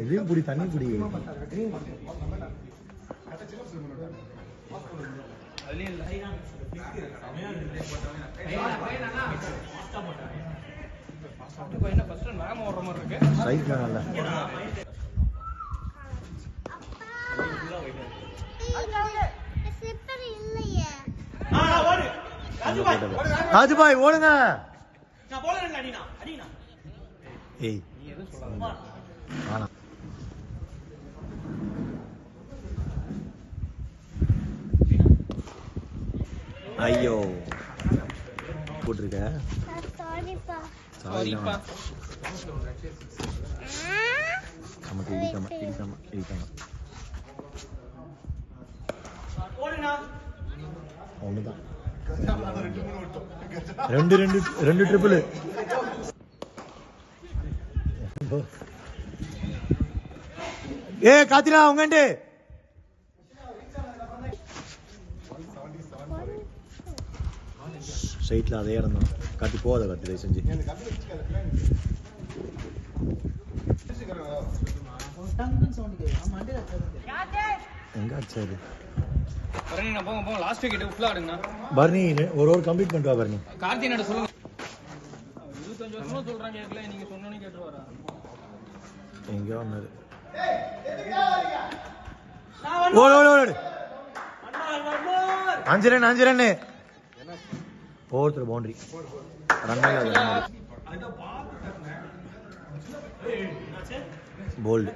இதையும் குடி, தண்ணி குடி. ராஜுபாய் ஓடுங்க. ஏய் ஐயோ போட்டிருக்க. நமக்கு இடிக்காம இடிக்காம இடிக்காம ஒண்ணுதான். ரெண்டு ட்ரிபிள். ஏ காத்திரா உங்கண்டு ஸ்ட்ரைட்ல அதே இடம் தான். காட்டி போகாத காத்தி தயவு செஞ்சு. எங்க ஆச்சாரு பர்னி ஒரு கம்ப்ளீட் பண்ணிட்டு வா. பர்னி கார்த்தி நட சொல்லுங்க. 25 வருஷமா சொல்றாங்க கேக்கல, நீங்க சொன்னோனே கேட்டுவாரா? எங்க வந்தாரு? ஓடு அஞ்சு ரன் போர்த்து பவுண்டரி ரன் போல்டு.